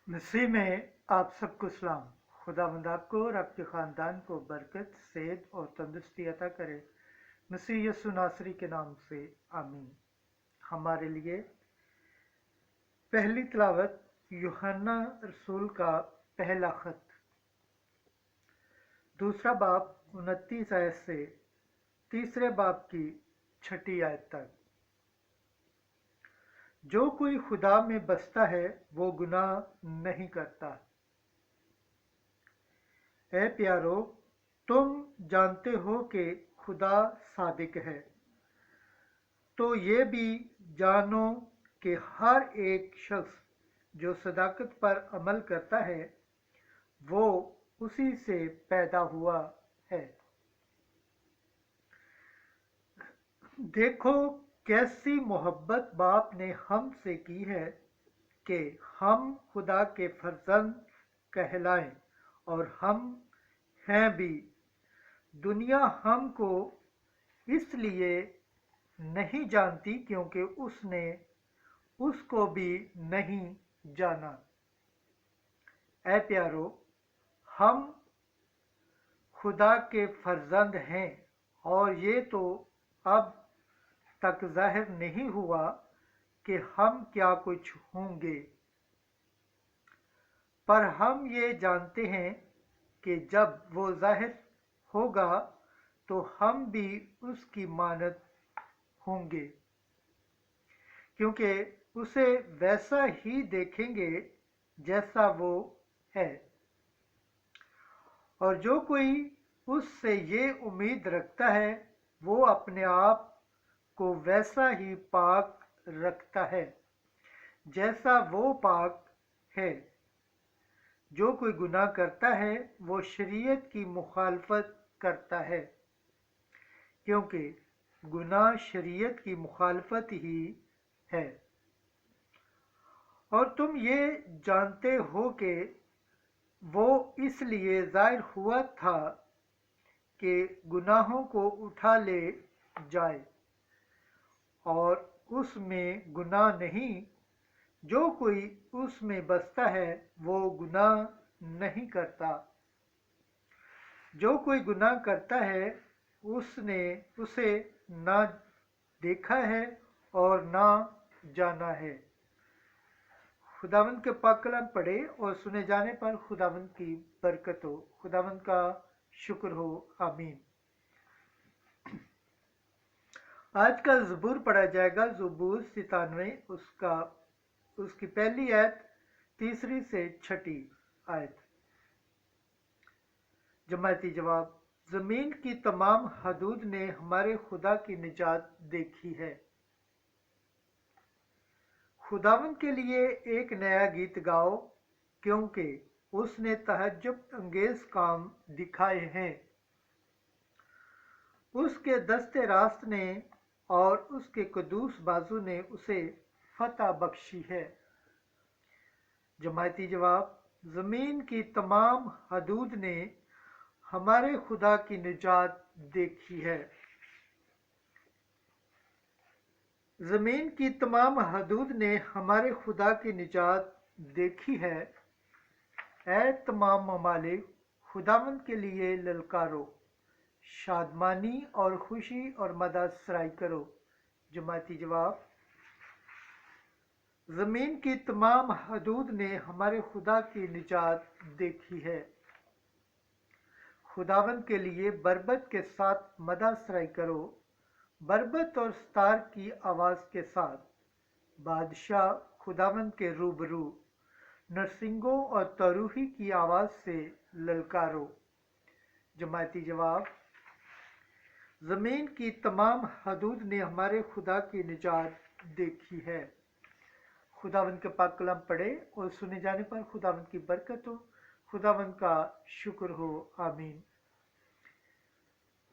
मसीह में आप सबको सलाम। खुदावंद आपको और आपके ख़ानदान को बरकत, सेहत और तंदुरुस्ती अता करे। मसीह यीशु नासरी के नाम से आमीन। हमारे लिए पहली तिलावत यूहन्ना रसूल का पहला खत, दूसरा बाब 29 आयत से तीसरे बाब की 6 आयत तक। जो कोई खुदा में बसता है वो गुनाह नहीं करता। ऐ प्यारो, तुम जानते हो कि खुदा सादिक है, तो ये भी जानो कि हर एक शख्स जो सदाकत पर अमल करता है वो उसी से पैदा हुआ है। देखो कैसी मोहब्बत बाप ने हमसे की है कि हम खुदा के फर्जंद कहलाएं, और हम हैं भी। दुनिया हमको इसलिए नहीं जानती क्योंकि उसने उसको भी नहीं जाना। ऐ प्यारो, हम खुदा के फर्जंद हैं, और ये तो अब तक जाहिर नहीं हुआ कि हम क्या कुछ होंगे, पर हम ये जानते हैं कि जब वो जाहिर होगा तो हम भी उसकी मानद होंगे, क्योंकि उसे वैसा ही देखेंगे जैसा वो है। और जो कोई उससे ये उम्मीद रखता है वो अपने आप को वैसा ही पाक रखता है जैसा वो पाक है। जो कोई गुनाह करता है वो शरीयत की मुखालफत करता है, क्योंकि गुनाह शरीयत की मुखालफत ही है। और तुम ये जानते हो कि वो इसलिए ज़ाहिर हुआ था कि गुनाहों को उठा ले जाए, और उसमें गुनाह नहीं। जो कोई उसमें बसता है वो गुनाह नहीं करता। जो कोई गुनाह करता है उसने उसे ना देखा है और ना जाना है। खुदावंद के पाक कलाम पढ़े और सुने जाने पर खुदावंद की बरकत हो, खुदावंद का शुक्र हो। आमीन। आज का ज़बूर पढ़ा जाएगा, ज़बूर 97, उसकी पहली आयत, तीसरी से 6 आयत। जमायती जवाब। ज़मीन की तमाम हदूद ने हमारे खुदा की निजात देखी है। खुदावंद के लिए एक नया गीत गाओ, क्योंकि उसने तहज्जुब अंगेज काम दिखाए हैं। उसके दस्ते रास्त ने और उसके कदूस बाजू ने उसे फतह बख्शी है। जमायती जवाब। ज़मीन की तमाम हदूद ने हमारे खुदा की निजात देखी है। ज़मीन की तमाम हदूद ने हमारे खुदा की निजात देखी है। ऐ तमाम ममालिक, खुदावंद के लिए ललकारो, शादमानी और खुशी और मदद सराई करो। जमाती जवाब। ज़मीन की तमाम हदूद ने हमारे खुदा की निजात देखी है। खुदावंद के लिए बरबत के साथ मदद सराई करो, बरबत और स्तार की आवाज़ के साथ। बादशाह खुदावंद के रूबरू नरसिंगों और तरूही की आवाज़ से ललकारो। जमायती जवाब। ज़मीन की तमाम हदूद ने हमारे खुदा की निजात देखी है। खुदावंद के पाक कलाम पढ़े और सुने जाने पर खुदावंद की बरकत हो, खुदावंद का शुक्र हो। आमीन।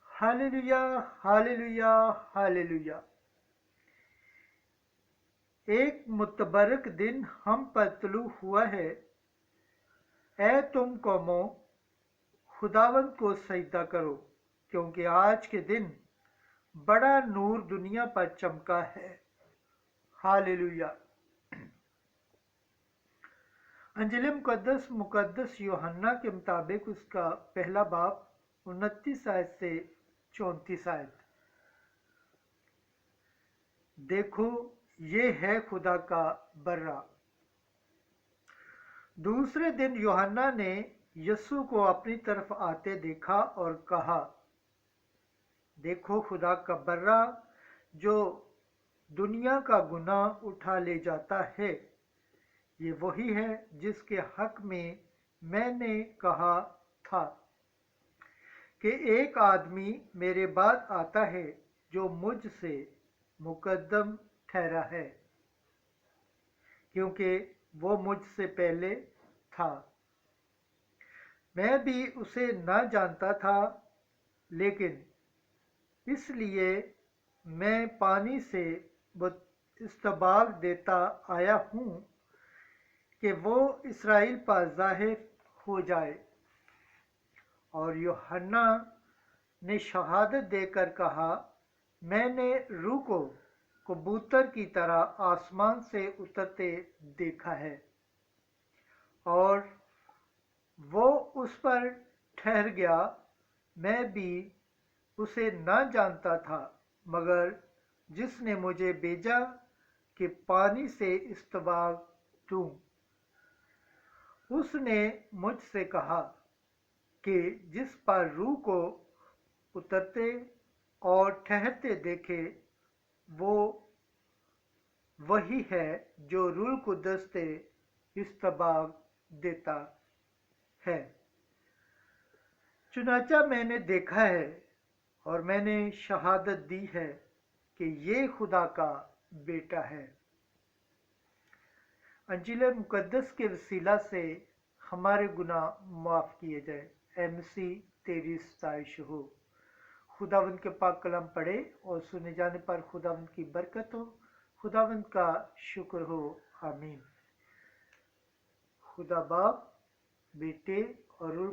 Hallelujah, hallelujah, hallelujah. एक मुतबरक दिन हम पर तलू हुआ है। ऐ तुम कौमों, खुदावंद को सजदा करो, क्योंकि आज के दिन बड़ा नूर दुनिया पर चमका है। हालेलुया। अंजिल मुकद्दस यूहन्ना के मुताबिक उसका पहला बाब 29 आयत से 34 आयत। देखो ये है खुदा का बर्रा। दूसरे दिन यूहन्ना ने यीशु को अपनी तरफ आते देखा और कहा, देखो खुदा का बर्रा जो दुनिया का गुनाह उठा ले जाता है। ये वही है जिसके हक में मैंने कहा था कि एक आदमी मेरे बाद आता है जो मुझसे मुकद्दम ठहरा है, क्योंकि वो मुझसे पहले था। मैं भी उसे न जानता था, लेकिन इसलिए मैं पानी से इस्तबाल देता आया हूँ कि वो इसराइल पर ज़ाहिर हो जाए। और यूहन्ना ने शहादत देकर कहा, मैंने रूह को कबूतर की तरह आसमान से उतरते देखा है, और वो उस पर ठहर गया। मैं भी उसे न जानता था, मगर जिसने मुझे भेजा कि पानी से इस्तबाल दूं, उसने मुझसे कहा कि जिस पर रूह को उतरते और ठहरते देखे, वो वही है जो रूह कुद्दस से इस्तबाल देता है। चुनाचा मैंने देखा है और मैंने शहादत दी है कि ये खुदा का बेटा है। अंजील मुकद्दस के वसीला से हमारे गुनाह माफ़ किए जाए। ऐ मसीह तेरी सताइश हो। खुदावंद के पाक कलाम पढ़े और सुने जाने पर खुदावंद की बरकत हो। खुदावंद का शुक्र हो। आमीन। खुदा बाप, बेटे और